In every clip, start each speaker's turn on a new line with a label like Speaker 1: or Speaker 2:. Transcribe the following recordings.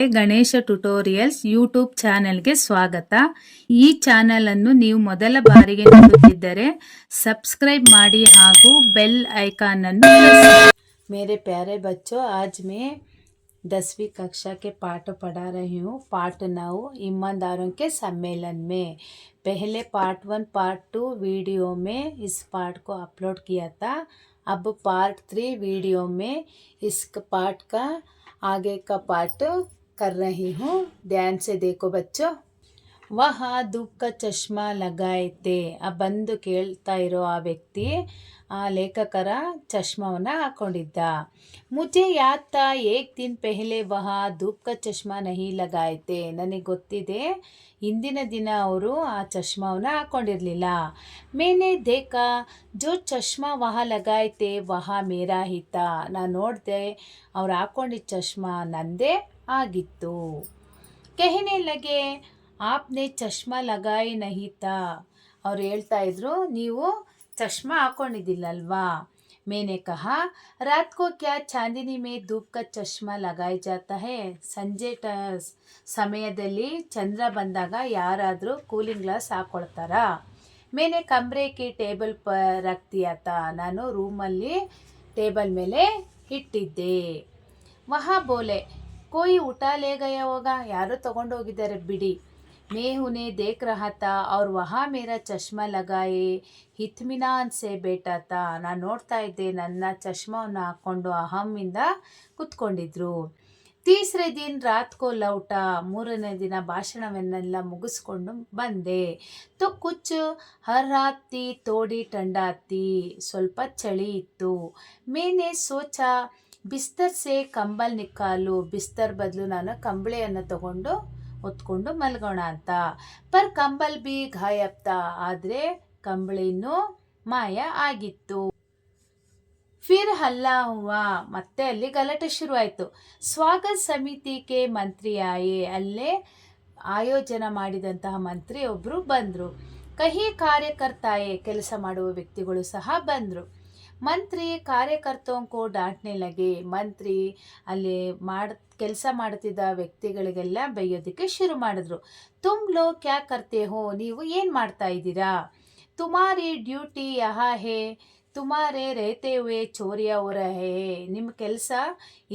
Speaker 1: Ganesha tutorials YouTube ಚಾನೆಲ್ಗೆ ಸ್ವಾಗತ. ಈ ಚಾನೆಲ್ ಅನ್ನು ನೀವು ಮೊದಲ ಬಾರಿಗೆ ನೋಡುತ್ತಿದ್ದರೆ ಸಬ್ಸ್ಕ್ರೈब ಮಾಡಿ ಹಾಗೂ ಬೆಲ್ ಐಕಾನ್ ಅನ್ನು ಪ್ರೆಸ್ ಮಾಡಿ.
Speaker 2: मेरे प्यारे बच्चों, आज मैं 10वीं कक्षा के पाठ पढ़ा रही हूँ. पाठ 9 ईमानदारों के सम्मेलन में. पहले पार्ट 1 पार्ट 2 वीडियो में इस पाठ को अपलोड किया था. अब पार्ट 3 वीडियो में इस पाठ का आगे का पार्ट कर रही हूँ. ध्यान से देखो बच्चों. ವಹ ಧೂಪ ಚಶ್ಮಾ ಲಗಾಯಿತೆ. ಬಂದು ಕೇಳ್ತಾ ಇರೋ ಆ ವ್ಯಕ್ತಿ ಆ ಲೇಖಕರ ಚಶ್ಮಾವನ್ನು ಹಾಕೊಂಡಿದ್ದ. ಮುಜೆ ಯಾದ್ ತಾ ಏಕ್ ದಿನ ಪೆಹಲೆ ವಹ ಧೂಪ್ ಕಾ ಚಶ್ಮಾ ನಹಿ ಲಗಾಯಿತೆ. ನನಗೆ ಗೊತ್ತಿದೆ ಹಿಂದಿನ ದಿನ ಅವರು ಆ ಚಶ್ಮಾವನ್ನು ಹಾಕೊಂಡಿರಲಿಲ್ಲ. ಮೇನೆ ದೇಖಾ ಜೋ ಚಶ್ಮಾ ವಹ ಲಗಾಯಿತೆ ವಹ ಮೇರಾ ಹಿತ. ನಾನು ನೋಡಿದೆ ಅವ್ರು ಹಾಕೊಂಡಿದ್ದ ಚಶ್ಮಾ ನಂದೇ ಆಗಿತ್ತು. ಕೆಹನೆ ಲಗೆ ಆಪ್ನೆ ಚಶ್ಮಾ ಲಗಾಯಿ ನಹಿತಾ. ಅವ್ರು ಹೇಳ್ತಾ ಇದ್ರು ನೀವು ಚಶ್ಮಾ ಹಾಕೊಂಡಿದ್ದಿಲ್ಲಲ್ವಾ. ಮೇನೆ ಕಹಾ ರಾತ್ ಕೋ ಕ್ಯಾ ಚಾಂದಿನಿ ಮೇ ಧೂಪ್ ಕಾ ಚಶ್ಮಾ ಲಗಾಯಿ ಜಾತಾ ಹೇ. ಸಂಜೆ ಸಮಯದಲ್ಲಿ ಚಂದ್ರ ಬಂದಾಗ ಯಾರಾದರೂ ಕೂಲಿಂಗ್ ಗ್ಲಾಸ್ ಹಾಕೊಳ್ತಾರಾ. ಮೇನೆ ಕಮ್ರೆ ಕಿ ಟೇಬಲ್ ಪರ್ ರಖ್ ದಿಯಾ ತಾ. ನಾನು ರೂಮಲ್ಲಿ ಟೇಬಲ್ ಮೇಲೆ ಇಟ್ಟಿದ್ದೆ. ವಹಾ ಬೋಲೆ ಕೋಯಿ ಉಠಾ ಲೇ ಗಯಾ ಹೋಗಾ. ಯಾರೋ ತಗೊಂಡೋಗಿದ್ದಾರೆ ಬಿಡಿ. मैं उन्हें देख रहा था और वहाँ मेरा चश्मा लगाए इत्मीनान से बैठा था. ನಾನು ನೋಡ್ತಾ ಇದ್ದೆ, ನನ್ನ ಚಶ್ಮಾವನ್ನು ಹಾಕ್ಕೊಂಡು ಅಹಮ್ಮಿಂದ ಕುತ್ಕೊಂಡಿದ್ರು. ತೀಸರೆ ದಿನ ರಾತ್ ಕೋ ಲೌಟ. ಮೂರನೇ ದಿನ ಭಾಷಣವನ್ನೆಲ್ಲ ಮುಗಿಸ್ಕೊಂಡು ಬಂದೆ. ತೋ ಕುಚ್ ಹರ್ ರಾತ್ ಥಿ ಥೋಡಿ ठंडा थी. ಸ್ವಲ್ಪ ಚಳಿ ಇತ್ತು. ಮೇನೆ ಸೋಚಾ ಬಿಸ್ತರ್ ಸೆ ಕಂಬಲ್ ನಿಕಾಲು. ಬಿಸ್ತರ್ ಬದಲು ನಾನು ಕಂಬಳಿಯನ್ನು ತಗೊಂಡು ಹೊತ್ಕೊಂಡು ಮಲ್ಗೋಣ ಅಂತ. ಪರ್ ಕಂಬಲ್ ಬಿ ಗಾಯಬ್ತ. ಆದರೆ ಕಂಬಳಿನೂ ಮಾಯ ಆಗಿತ್ತು. ಫಿರ್ ಹಲ್ಲಾ ಹುವಾ. ಮತ್ತೆ ಅಲ್ಲಿ ಗಲಾಟೆ ಶುರುವಾಯಿತು. ಸ್ವಾಗತ ಸಮಿತಿಗೆ ಮಂತ್ರಿ ಆಯೆ. ಅಲ್ಲೇ ಆಯೋಜನ ಮಾಡಿದಂತಹ ಮಂತ್ರಿ ಒಬ್ಬರು ಬಂದರು. ಕಹಿ ಕಾರ್ಯಕರ್ತಾಯೆ. ಕೆಲಸ ಮಾಡುವ ವ್ಯಕ್ತಿಗಳು ಸಹ ಬಂದರು. ಮಂತ್ರಿ ಕಾರ್ಯಕರ್ತೋಂಕೋ ಡಾಂಟ್ನೆ ಲಗೆ. ಮಂತ್ರಿ ಅಲ್ಲಿ ಕೆಲಸ ಮಾಡ್ತಿದ್ದ ವ್ಯಕ್ತಿಗಳಿಗೆಲ್ಲ ಬೈಯೋದಕ್ಕೆ ಶುರು ಮಾಡಿದ್ರು. ತುಮ್ ಲೋಗ್ ಕ್ಯಾ ಕರ್ತೆ ಹೋ. ನೀವು ಏನು ಮಾಡ್ತಾ ಇದ್ದೀರಾ. ತುಮಾರಿ ಡ್ಯೂಟಿ ಯಹಾ ಹೇ. ತುಮಾರೇ ರೇತೆ ಹುವೆ ಚೋರಿಯಾ ಹೋ ರಹೆ. ನಿಮ್ಮ ಕೆಲಸ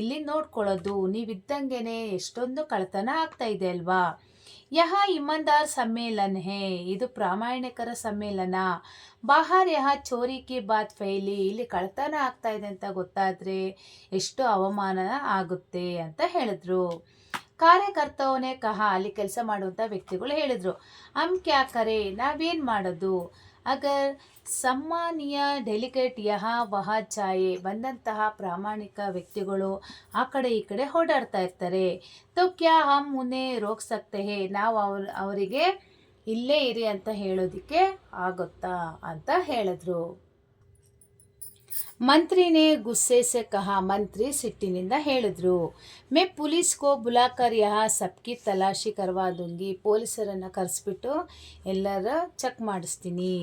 Speaker 2: ಇಲ್ಲಿ ನೋಡ್ಕೊಳ್ಳೋದು. ನೀವಿದ್ದಂಗೆನೆ ಎಷ್ಟೊಂದು ಕಳ್ತನ ಆಗ್ತಾ ಇದೆ ಅಲ್ವಾ. ಯಹಾ ಇಮಾನ್ದಾರ್ ಸಮ್ಮೇಳನ ಹೇ. ಇದು ಪ್ರಾಮಾಣಿಕರ ಸಮ್ಮೇಳನ. ಬಾಹರ್ ಯಹಾ ಚೋರಿ ಕಿ ಬಾತ್ ಫೈಲಿ. ಇಲ್ಲಿ ಕಳ್ತನ ಆಗ್ತಾ ಇದೆ ಅಂತ ಗೊತ್ತಾದರೆ ಎಷ್ಟು ಅವಮಾನ ಆಗುತ್ತೆ ಅಂತ ಹೇಳಿದ್ರು. ಕಾರ್ಯಕರ್ತವನೇ ಕಹಾ. ಅಲ್ಲಿ ಕೆಲಸ ಮಾಡುವಂಥ ವ್ಯಕ್ತಿಗಳು ಹೇಳಿದರು. ಹಮ್ ಕ್ಯಾ ಕರೆ. ನಾವೇನು ಮಾಡೋದು. ಅಗರ್ ಸಮ್ಮಾನೀಯ ಡೆಲಿಗೇಟ್ ಯಹಾ ವಹಾ ಚಾಯೆ. ಬಂದಂತಹ ಪ್ರಾಮಾಣಿಕ ವ್ಯಕ್ತಿಗಳು ಆ ಕಡೆ ಈ ಕಡೆ ಓಡಾಡ್ತಾ ಇರ್ತಾರೆ. ತೋ ಕ್ಯಾ ಹಮ್ ಉನ್ಹೇ ರೋಕ್ ಸಕ್ತೆ ಹೇ. ನಾವು ಅವರಿಗೆ ಇಲ್ಲೇ ಇರಿ ಅಂತ ಹೇಳೋದಕ್ಕೆ ಆಗುತ್ತಾ ಅಂತ ಹೇಳಿದ್ರು. ಮಂತ್ರಿನೇ ಗುಸ್ಸೆ ಸೆ ಕಹಾ. ಮಂತ್ರಿ ಸಿಟ್ಟಿನಿಂದ ಹೇಳಿದ್ರು. ಮೇ ಪೊಲೀಸ್ ಕೋ ಬುಲಾಕರ್ ಯಹಾ ಸಬ್ಕಿ ತಲಾಶಿ ಕರ್ವಾ ದೂಂಗಿ. ಪೊಲೀಸರನ್ನು ಕರೆಸ್ಬಿಟ್ಟು ಎಲ್ಲರ ಚೆಕ್ ಮಾಡಿಸ್ತೀನಿ.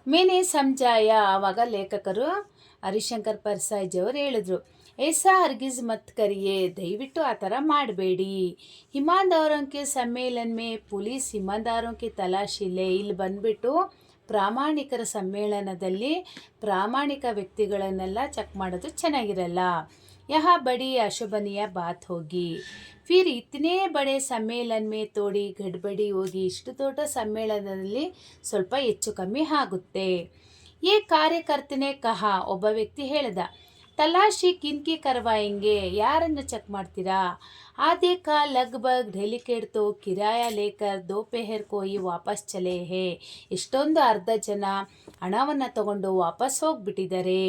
Speaker 2: ಮೇನೆ ಸಮಜಾಯ. ಆವಾಗ ಲೇಖಕರು ಹರಿಶಂಕರ್ ಪರ್ಸಾಯ್ಜಿಯವರು ಹೇಳಿದ್ರು. ऐसा हरगिज मत करिए. ದಯವಿಟ್ಟು ಆ ಥರ ಮಾಡಬೇಡಿ. ईमानदारों के सम्मेलन में पुलिस ईमानदारों की तलाशी ले. ಇಲ್ಲಿ ಬಂದ್ಬಿಟ್ಟು ಪ್ರಾಮಾಣಿಕರ ಸಮ್ಮೇಳನದಲ್ಲಿ ಪ್ರಾಮಾಣಿಕ ವ್ಯಕ್ತಿಗಳನ್ನೆಲ್ಲ ಚೆಕ್ ಮಾಡೋದು ಚೆನ್ನಾಗಿರಲ್ಲ. ಯಹಾ ಬಡಿ ಅಶೋಭನೀಯ ಬಾತ್ ಹೋಗಿ. ಫಿರ್ ಇತನೇ ಬಡೆ ಸಮ್ಮೇಳನ ಮೇ ತೋಡಿ ಗಡ್ಬಡಿ ಹೋಗಿ. ಇಷ್ಟು ದೊಡ್ಡ ಸಮ್ಮೇಳನದಲ್ಲಿ ಸ್ವಲ್ಪ ಹೆಚ್ಚು ಕಮ್ಮಿ ಆಗುತ್ತೆ. ಈ ಕಾರ್ಯಕರ್ತನೇ ಕಹಾ. ಒಬ್ಬ ವ್ಯಕ್ತಿ ಹೇಳಿದ. ತಲಾಶಿ ಕಿನ್ಕಿ ಕರ್ವಾಯಂಗೆ. ಯಾರನ್ನು ಚೆಕ್ ಮಾಡ್ತೀರಾ. ಆಧೆ ಕಾ ಲಗ್ಭಗ್ ಡೆಲಿಕೇಟ್ ತೋ ಕಿರಾಯ ಲೇಕರ್ ದೋಪೆಹರ್ ಕೋಯಿ ವಾಪಸ್ ಚಲೆ ಹೇ. ಇಷ್ಟೊಂದು ಅರ್ಧ ಜನ ಹಣವನ್ನು ತಗೊಂಡು ವಾಪಸ್ ಹೋಗ್ಬಿಟ್ಟಿದ್ದಾರೆ.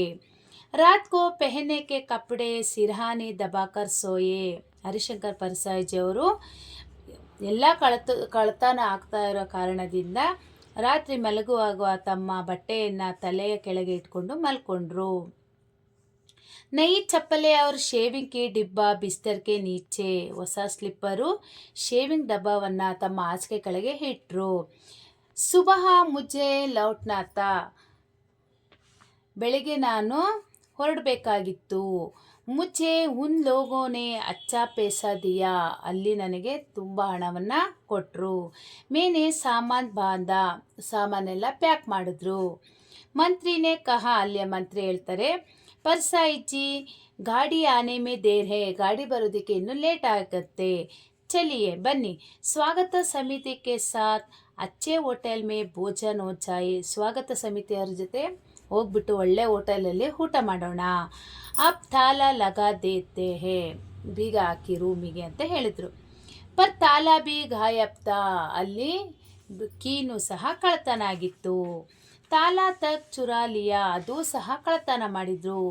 Speaker 2: ರಾತ್ ಕೋ ಪೆಹನೆ ಕೆ ಕಪಡೆ ಸಿರ್ಹಾನಿ ದಬಾಕರ್ ಸೋಯೆ. ಹರಿಶಂಕರ್ ಪರ್ಸಾಯ್ಜಿಯವರು ಎಲ್ಲ ಕಳ್ತನ ಆಗ್ತಾ ಇರೋ ಕಾರಣದಿಂದ ರಾತ್ರಿ ಮಲಗುವಾಗ ತಮ್ಮ ಬಟ್ಟೆಯನ್ನು ತಲೆಯ ಕೆಳಗೆ ಇಟ್ಕೊಂಡು ಮಲ್ಕೊಂಡ್ರು. ನೈ ಚಪ್ಪಲೆ ಅವ್ರ ಶೇವಿಂಗ್ ಕಿ ಡಿಬ್ಬ ಬಿಸ್ತರ್ ಕೆ ನೀಚೆ. ಹೊಸ ಸ್ಲಿಪ್ಪರು ಶೇವಿಂಗ್ ಡಬ್ಬವನ್ನು ತಮ್ಮ ಹಾಸಿಗೆ ಕೆಳಗೆ ಇಟ್ಟರು. ಸುಬಹ ಮುಜೆ ಲೌಟ್ನಾ ತಾ. ಬೆಳಿಗ್ಗೆ ನಾನು ಹೊರಡಬೇಕಾಗಿತ್ತು. ಮುझೆ ಉನ್ ಲೋಗೋನೆ ಅಚ್ಚಾ ಪೈಸಾ ದಿಯಾ, ಅಲ್ಲಿ ನನಗೆ ತುಂಬ ಹಣವನ್ನು ಕೊಟ್ಟರು. ಮೇನೆ ಸಾಮಾನ್ ಬಾಂಧ, ಸಾಮಾನೆಲ್ಲ ಪ್ಯಾಕ್ ಮಾಡಿದ್ರು. ಮಂತ್ರಿನೇ ಕಹಾ, ಅಲ್ಲಿಯ ಮಂತ್ರಿ ಹೇಳ್ತಾರೆ, ಪರ್ಸಾಯಿಜಿ ಗಾಡಿ ಆನೆ ಮೇ ದೇರ್ ಹೇ, ಗಾಡಿ ಬರೋದಕ್ಕೆ ಇನ್ನೂ ಲೇಟ್ ಆಗುತ್ತೆ. ಚಲಿಯೇ ಬನ್ನಿ, ಸ್ವಾಗತ ಸಮಿತಿ ಕೆ ಸಾಥ್ ಅಚ್ಚೆ ಹೋಟೆಲ್ ಮೇ ಭೋಜನ್ ಹೋ ಜಾಯೆ, ಸ್ವಾಗತ ಸಮಿತಿಯವ್ರ ಜೊತೆ ಹೋಗ್ಬಿಟ್ಟು ಒಳ್ಳೆ ಹೋಟೆಲಲ್ಲಿ ಊಟ ಮಾಡೋಣ. ಅಪ್ ತಾಲ ಲಗಾ ದೇತೆ ಹೇ, ಬೀಗ ಹಾಕಿ ರೂಮಿಗೆ ಅಂತ ಹೇಳಿದರು. ಪರ್ ತಾಲ ಬಿ ಗಾಯಬ್ ತಾ, ಅಲ್ಲಿ ಕೀನು ಸಹ ಕಳ್ತನ ಆಗಿತ್ತು. ತಾಲ ತಕ್ ಚುರಾ ಲಿಯಾ, ಅದು ಸಹ ಕಳ್ತನ ಮಾಡಿದ್ರು.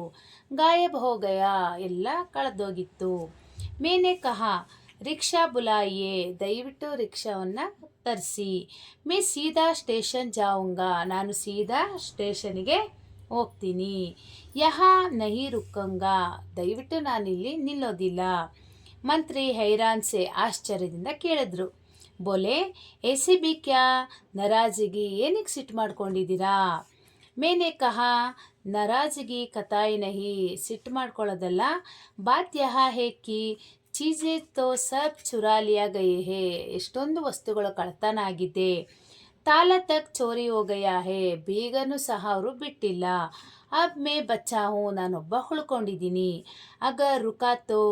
Speaker 2: ಗಾಯಬ್ ಹೋ ಗಯಾ, ಎಲ್ಲ ಕಳೆದೋಗಿತ್ತು. ಮೇನೆ ಕಹಾ ರಿಕ್ಷಾ ಬುಲಾಯಿಯೇ, ದಯವಿಟ್ಟು ರಿಕ್ಷಾವನ್ನು ತರಿಸಿ. ಮೇ ಸೀದಾ ಸ್ಟೇಷನ್ ಜಾऊंगा, ನಾನು ಸೀದಾ ಸ್ಟೇಷನ್ಗೆ ಹೋಗ್ತೀನಿ. ಯಹಾ ನಹಿ ರುಕಂಗಾ, ದಯವಿಟ್ಟು ನಾನಿಲ್ಲಿ ನಿಲ್ಲೋದಿಲ್ಲ. ಮಂತ್ರಿ ಹೈರಾನ್ ಸೆ, ಆಶ್ಚರ್ಯದಿಂದ ಕೇಳಿದ್ರು. ಬೋಲೆ ऐसे भी क्या, ನಾರಾಜಗಿ, ಏನಕ್ಕೆ ಸಿಟ್ಟು ಮಾಡ್ಕೊಂಡಿದ್ದೀರಾ? ಮೇನೆ ಕಹಾ ನಾರಾಜಗಿ ಕತಾಯಿ ನಹಿ, ಸಿಟ್ಟು ಮಾಡ್ಕೊಳ್ಳೋದಲ್ಲ. ಬಾತ್ ಯಹಾ ಹೇ ಕಿ ಚೀಜೆ ತೋ ಸಬ್ ಚುರಾ ಲಿಯಾ ಗಯೇ ಹೇ, ಎಷ್ಟೊಂದು ವಸ್ತುಗಳು ಕಳ್ತನ ಆಗಿದೆ. ತಾಲ ತಕ್ ಚೋರಿ ಹೋ ಗಯಾ ಹೇ, ಬೀಗನೂ ಸಹ ಅವರು ಬಿಟ್ಟಿಲ್ಲ. ಅಬ್ ಮೇ ಬಚ್ಚಾ ಹೂँ, ನಾನೊಬ್ಬ ಉಳ್ಕೊಂಡಿದ್ದೀನಿ. ಅಗರ್ ರುಕಾ ತೋ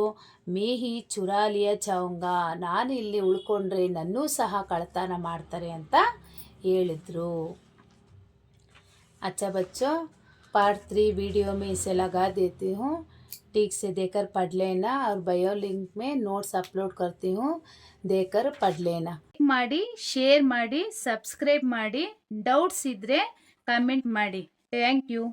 Speaker 2: ಮೇ ಹಿ ಚುರಾ ಲಿಯಾ ಜಾऊंगा, ನಾನು ಇಲ್ಲಿ ಉಳ್ಕೊಂಡ್ರೆ ನನ್ನೂ ಸಹ ಕಳ್ತನ ಮಾಡ್ತಾರೆ ಅಂತ ಹೇಳಿದ್ರು. अच्छा बच्चों, पार्ट 3 वीडियो में इसे लगा देती हूँ, ठीक से देकर पढ़ लेना और बायो लिंक में नोट्स अपलोड करती हूँ, देकर पढ़ लेना.
Speaker 1: ಮಾಡಿ, ಶೇರ್ ಮಾಡಿ, ಸಬ್ಸ್ಕ್ರೈಬ್ ಮಾಡಿ. ಡೌಟ್ಸ್ ಇದ್ರೆ ಕಮೆಂಟ್ ಮಾಡಿ. Thank you.